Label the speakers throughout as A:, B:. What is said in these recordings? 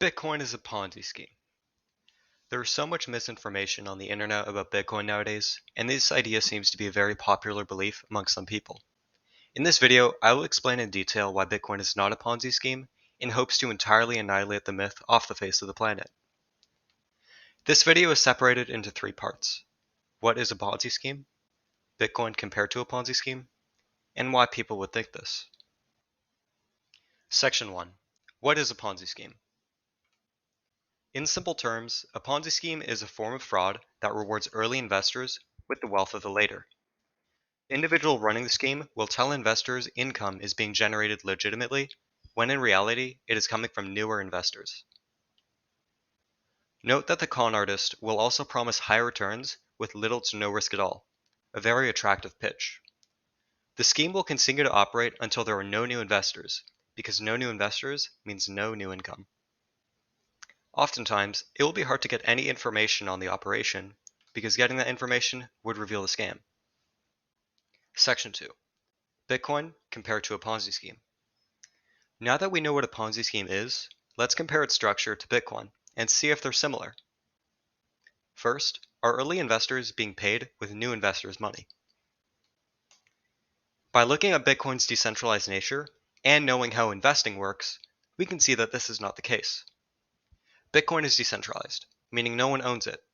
A: Bitcoin is a Ponzi scheme. There is so much misinformation on the internet about Bitcoin nowadays, and this idea seems to be a very popular belief among some people. In this video, I will explain in detail why Bitcoin is not a Ponzi scheme in hopes to entirely annihilate the myth off the face of the planet. This video is separated into three parts. What is a Ponzi scheme? Bitcoin compared to a Ponzi scheme? And why people would think this. Section 1. What is a Ponzi scheme? In simple terms, a Ponzi scheme is a form of fraud that rewards early investors with the wealth of the later. The individual running the scheme will tell investors income is being generated legitimately, when in reality it is coming from newer investors. Note that the con artist will also promise high returns with little to no risk at all, a very attractive pitch. The scheme will continue to operate until there are no new investors, because no new investors means no new income. Oftentimes, it will be hard to get any information on the operation, because getting that information would reveal the scam. Section 2. Bitcoin compared to a Ponzi scheme. Now that we know what a Ponzi scheme is, let's compare its structure to Bitcoin and see if they're similar. First, are early investors being paid with new investors' money? By looking at Bitcoin's decentralized nature and knowing how investing works, we can see that this is not the case. Bitcoin is decentralized, meaning no one owns it.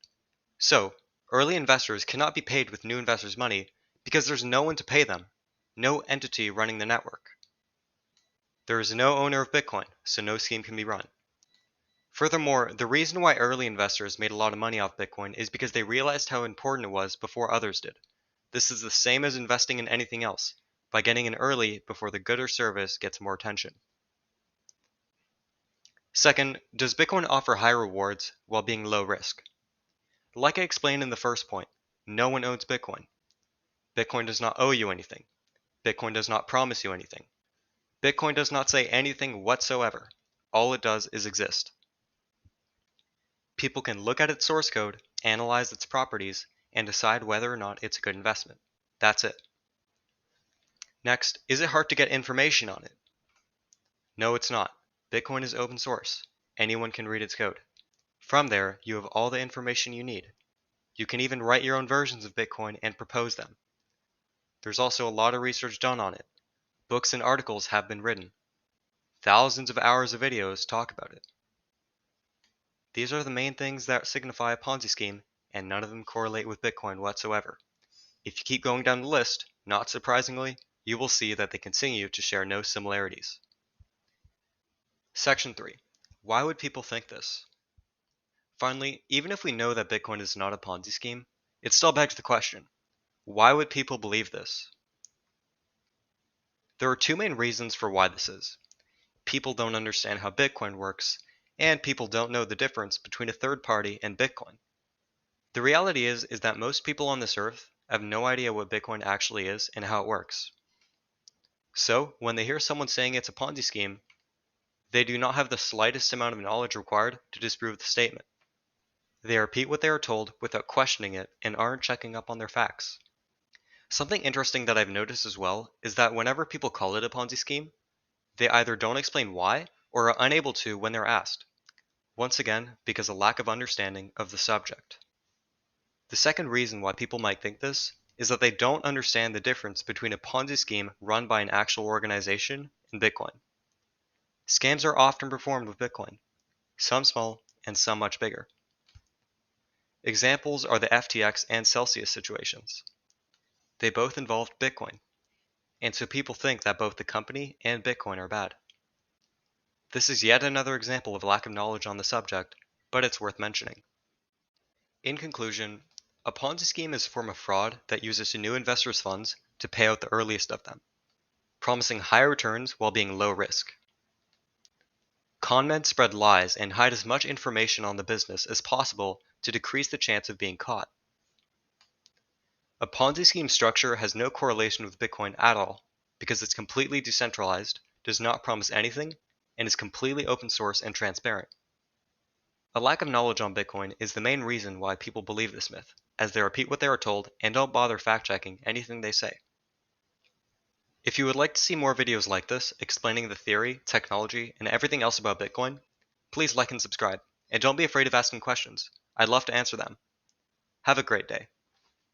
A: So, early investors cannot be paid with new investors' money because there's no one to pay them, no entity running the network. There is no owner of Bitcoin, so no scheme can be run. Furthermore, the reason why early investors made a lot of money off Bitcoin is because they realized how important it was before others did. This is the same as investing in anything else, by getting in early before the good or service gets more attention. Second, does Bitcoin offer high rewards while being low risk? Like I explained in the first point, no one owns Bitcoin. Bitcoin does not owe you anything. Bitcoin does not promise you anything. Bitcoin does not say anything whatsoever. All it does is exist. People can look at its source code, analyze its properties, and decide whether or not it's a good investment. That's it. Next, is it hard to get information on it? No, it's not. Bitcoin is open source. Anyone can read its code. From there, you have all the information you need. You can even write your own versions of Bitcoin and propose them. There's also a lot of research done on it. Books and articles have been written. Thousands of hours of videos talk about it. These are the main things that signify a Ponzi scheme, and none of them correlate with Bitcoin whatsoever. If you keep going down the list, not surprisingly, you will see that they continue to share no similarities. Section 3. Why would people think this? Finally, even if we know that Bitcoin is not a Ponzi scheme, it still begs the question, why would people believe this? There are two main reasons for why this is. People don't understand how Bitcoin works, and people don't know the difference between a third party and Bitcoin. The reality is that most people on this earth have no idea what Bitcoin actually is and how it works. So, when they hear someone saying it's a Ponzi scheme, they do not have the slightest amount of knowledge required to disprove the statement. They repeat what they are told without questioning it and aren't checking up on their facts. Something interesting that I've noticed as well is that whenever people call it a Ponzi scheme, they either don't explain why or are unable to when they're asked. Once again, because of lack of understanding of the subject. The second reason why people might think this is that they don't understand the difference between a Ponzi scheme run by an actual organization and Bitcoin. Scams are often performed with Bitcoin, some small and some much bigger. Examples are the FTX and Celsius situations. They both involved Bitcoin, and so people think that both the company and Bitcoin are bad. This is yet another example of lack of knowledge on the subject, but it's worth mentioning. In conclusion, a Ponzi scheme is a form of fraud that uses new investors' funds to pay out the earliest of them, promising higher returns while being low risk. Con men spread lies and hide as much information on the business as possible to decrease the chance of being caught. A Ponzi scheme structure has no correlation with Bitcoin at all because it's completely decentralized, does not promise anything, and is completely open source and transparent. A lack of knowledge on Bitcoin is the main reason why people believe this myth, as they repeat what they are told and don't bother fact-checking anything they say. If you would like to see more videos like this explaining the theory, technology, and everything else about Bitcoin, Please like and subscribe. And don't be afraid of asking questions. I'd love to answer them. Have a great day.